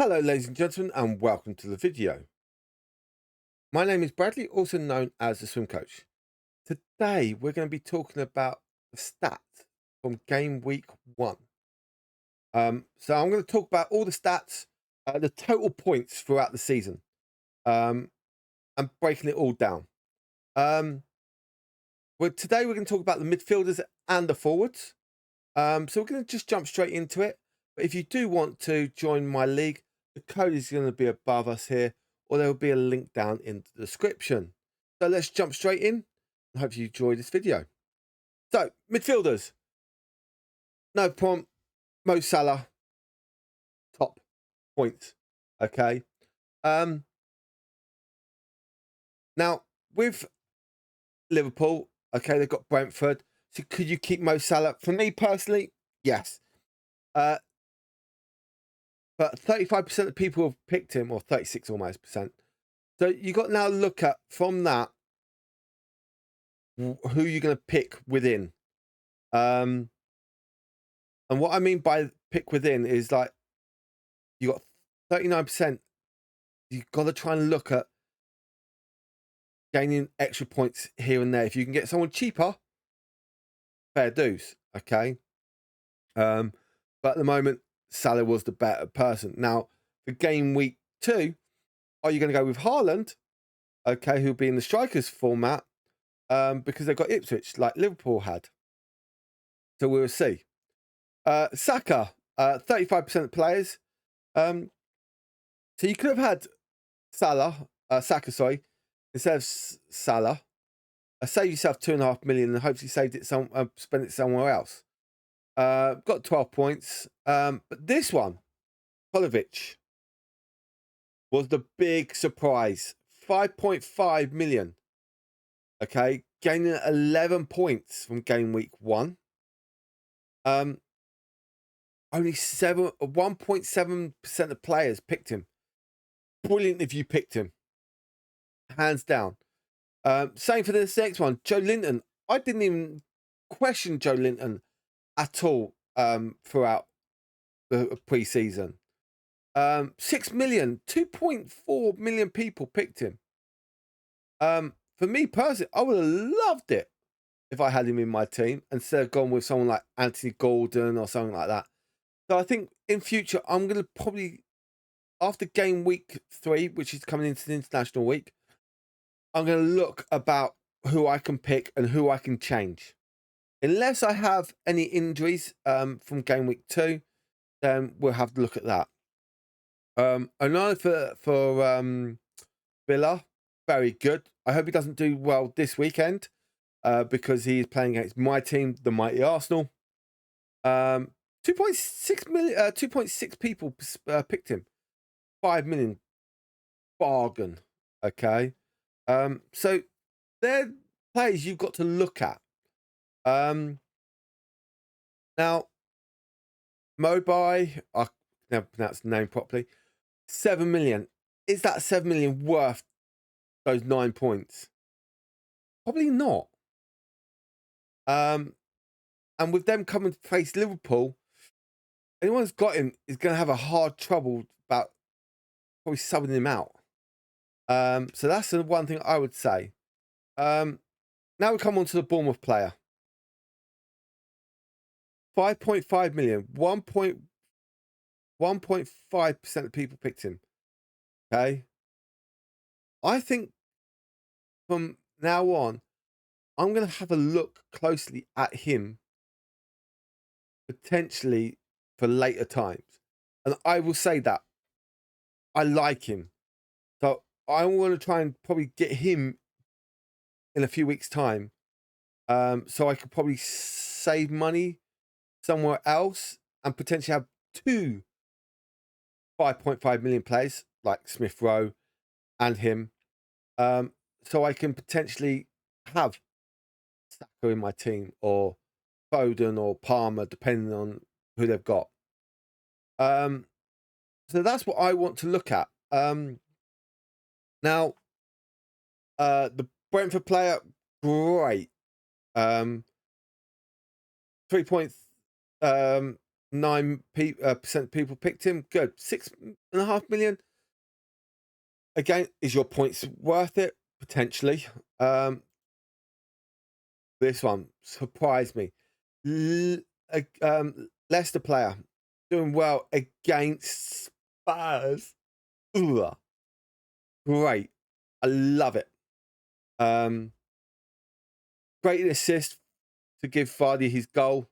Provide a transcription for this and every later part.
Hello ladies and gentlemen, and welcome to the video. My name is Bradley, also known as the Swim Coach. Today we're going to be talking about the stats from game week 1. So I'm going to talk about all the stats, the total points throughout the season, and breaking it all down. Today we're going to talk about the midfielders and the forwards. So we're going to just jump straight into it. But if you do want to join my league, the code is going to be above us here, or there will be a link down in the description. So let's jump straight in. I hope you enjoy this video. So, midfielders. No problem. Mo Salah, top points. Okay. Now, with Liverpool, okay, they've got Brentford. So could you keep Mo Salah? For me personally, yes. But 35% of people have picked him, or 36 almost percent. So you got now look at from that who you're going to pick within. And what I mean by pick within is like you got 39%. You've got to try and look at gaining extra points here and there. If you can get someone cheaper, fair dues. Okay. But at the moment, Salah was the better person. Now, for game week 2, are you going to go with Haaland? Okay, who'll be in the strikers format because they've got Ipswich like Liverpool had. So we'll see. Saka, 35% of players. So you could have had Saka, sorry, instead of Salah. Save yourself 2.5 million and hopefully spend it somewhere else. Got 12 points. But this one, Polovic, was the big surprise. 5.5 million. Okay, gaining 11 points from game week 1. Only 1.7% of players picked him. Brilliant if you picked him. Hands down. Same for this next one. Joe Linton. I didn't even question Joe Linton at all throughout the pre-season. 6 million, 2.4 million people picked him. For me personally, I would have loved it if I had him in my team instead of gone with someone like Anthony Gordon or something like that. So I think in future, I'm going to probably, after game week 3, which is coming into the international week, I'm going to look about who I can pick and who I can change. Unless I have any injuries from game week 2, then we'll have to look at that. Another for Villa, very good. I hope he doesn't do well this weekend because he is playing against my team, the mighty Arsenal. 2.6 people picked him. 5 million bargain. Okay. So they're players you've got to look at. Now, Mobai, I never pronounced the name properly. 7 million. Is that 7 million worth those 9 points? Probably not. And with them coming to face Liverpool, anyone who's got him is going to have a hard trouble about probably subbing him out. So that's the one thing I would say. Now we come on to the Bournemouth player. 5.5 million. 1.5% of people picked him. Okay. I think from now on, I'm going to have a look closely at him potentially for later times. And I will say that I like him. So I want to try and probably get him in a few weeks' time. So I could probably save money somewhere else and potentially have 2 5.5 million players like Smith Rowe and him. So I can potentially have Saka in my team or Foden or Palmer, depending on who they've got. So that's what I want to look at. Now, the Brentford player, great. 3 points. 9% people picked him. Good. 6.5 million. Again, is your points worth it? Potentially. This one surprised me. Leicester player doing well against Spurs. Ooh, great. I love it. Great assist to give Vardy his goal.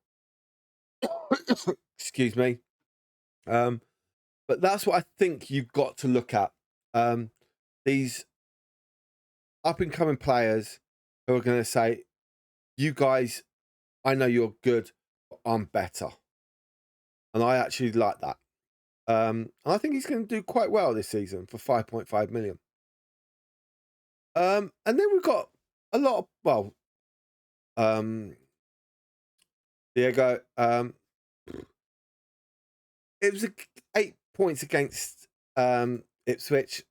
Excuse me. But that's what I think you've got to look at. These up and coming players who are going to say, you guys, I know you're good, but I'm better. And I actually like that. And I think he's going to do quite well this season for 5.5 million. And then we've got a lot of, Diego, it was 8 points against Ipswich,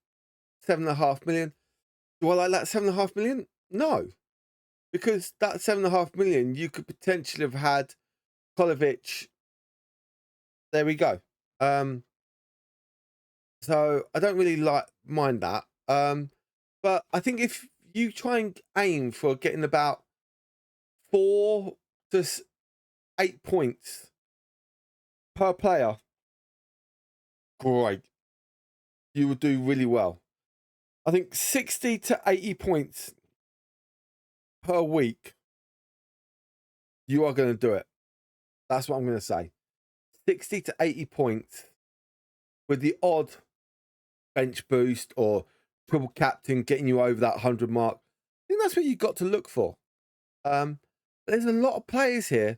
7.5 million. Do I like that 7.5 million? No, because that 7.5 million you could potentially have had Kolovic. There we go. So I don't really mind that. But I think if you try and aim for getting about 4 to 8 points per player, great. You will do really well. I think 60 to 80 points per week, you are going to do it. That's what I'm going to say. 60 to 80 points with the odd bench boost or triple captain getting you over that 100 mark. I think that's what you've got to look for. There's a lot of players here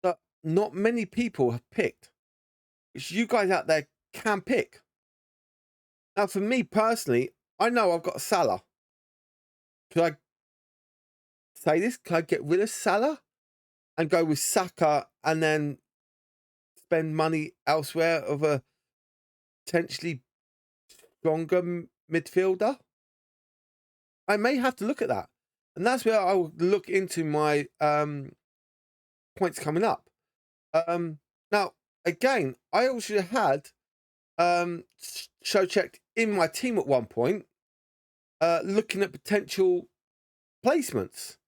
that not many people have picked, which you guys out there can pick. Now, for me personally, I know I've got Salah. Could I say this? Can I get rid of Salah and go with Saka and then spend money elsewhere of a potentially stronger midfielder? I may have to look at that. And that's where I'll look into my points coming up. Now, again, I also had show checked in my team at one point, looking at potential placements.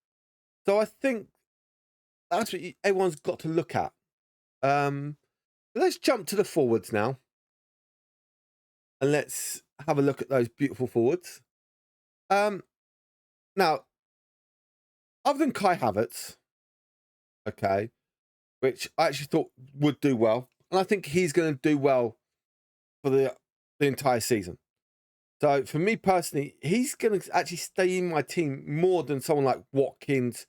So I think that's what everyone's got to look at. Let's jump to the forwards now. And let's have a look at those beautiful forwards. Now, other than Kai Havertz, okay, which I actually thought would do well, and I think he's going to do well for the entire season. So for me personally, he's going to actually stay in my team more than someone like Watkins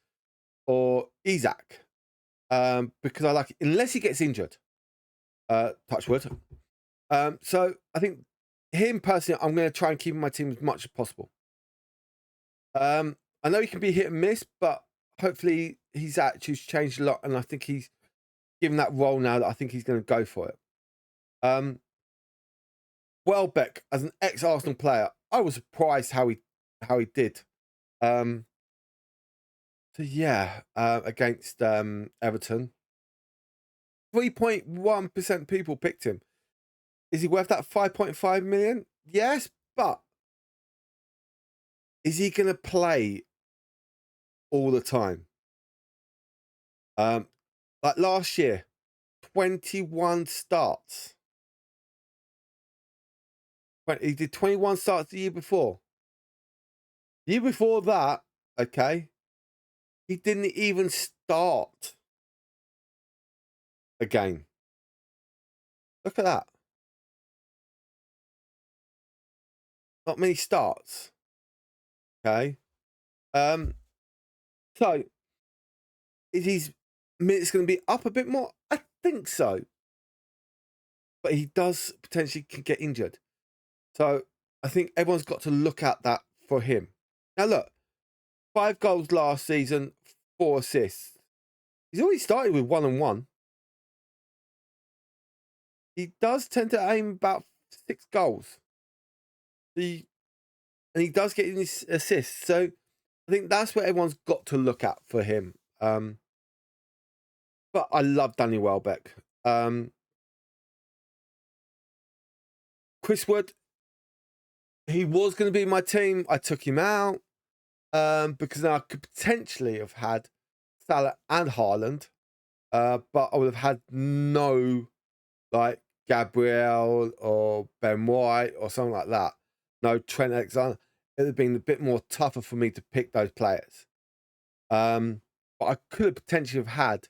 or Isak, because I like it, unless he gets injured. Touch wood. So I think him personally, I'm going to try and keep in my team as much as possible. I know he can be hit and miss, but hopefully his attitude's changed a lot, and I think he's given that role now that I think he's going to go for it. Welbeck, as an ex-Arsenal player, I was surprised how he did. So yeah, against Everton, 3.1% people picked him. Is he worth that 5.5 million? Yes, but is he going to play all the time? Like last year, 21 starts. He did 21 starts the year before. The year before that, okay, he didn't even start a game. Look at that. Not many starts. Okay. So is his minutes going to be up a bit more? I think so. But he does potentially get injured. So I think everyone's got to look at that for him. Now look, 5 goals last season, 4 assists. He's already started with 1 and 1. He does tend to aim about 6 goals. And he does get his assists. So I think that's what everyone's got to look at for him. But I love Danny Welbeck. Chris Wood, he was going to be my team. I took him out because then I could potentially have had Salah and Haaland, but I would have had no like Gabriel or Ben White or something like that. No Trent Alexander. It would have been a bit more tougher for me to pick those players. But I could have potentially have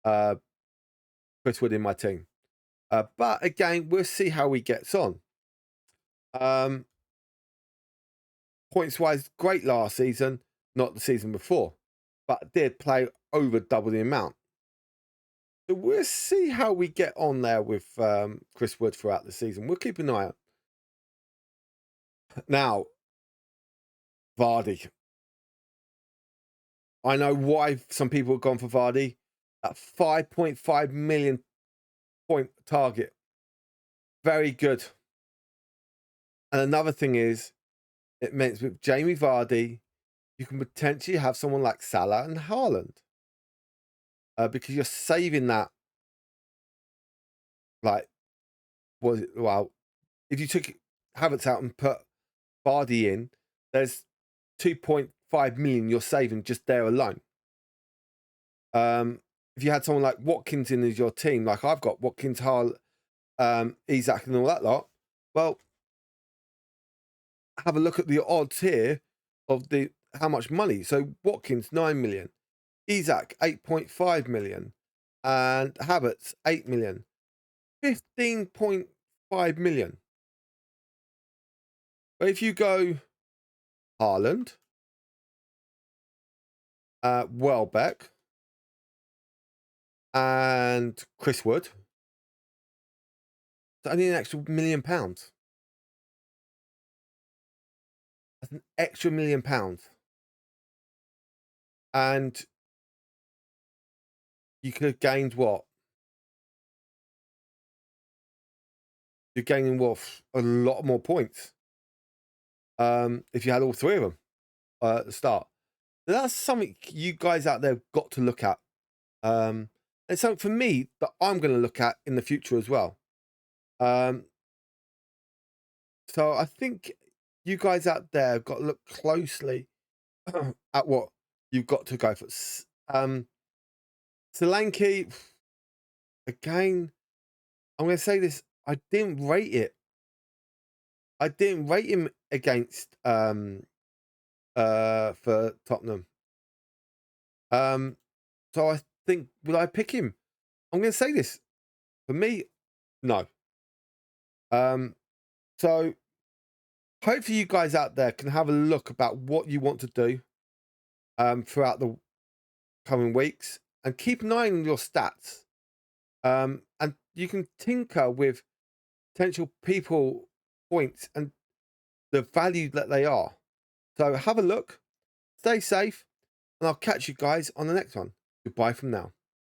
had Chris Wood in my team. But again, we'll see how he gets on. Points-wise, great last season, not the season before, but did play over double the amount. So we'll see how we get on there with Chris Wood throughout the season. We'll keep an eye out. Now, Vardy. I know why some people have gone for Vardy. That 5.5 million point target. Very good. And another thing is, it means with Jamie Vardy, you can potentially have someone like Salah and Haaland. Because you're saving that, like, well, if you took Havertz out and put Vardy in, there's 2.5 million you're saving just there alone. If you had someone like Watkins in as your team, like I've got Watkins, Isak and all that lot, well, have a look at the odds here of how much money. So Watkins, 9 million, Isak, 8.5 million, and Havertz, 8 million. 15.5 million. But if you go Haaland, Welbeck, and Chris Wood, it's only an extra £1 million. That's an extra £1 million. And you could have gained what? You're gaining what? A lot more points. If you had all three of them at the start. So that's something you guys out there got to look at. It's something for me that I'm going to look at in the future as well. So I think you guys out there have got to look closely at what you've got to go for. Solanke, again, I'm going to say this. I didn't rate it. I didn't rate him against for Tottenham. So I think, would I pick him? I'm going to say this. For me, no. So hopefully you guys out there can have a look about what you want to do throughout the coming weeks and keep an eye on your stats. And you can tinker with potential people points and the value that they are. So have a look, stay safe, and I'll catch you guys on the next one. Goodbye from now.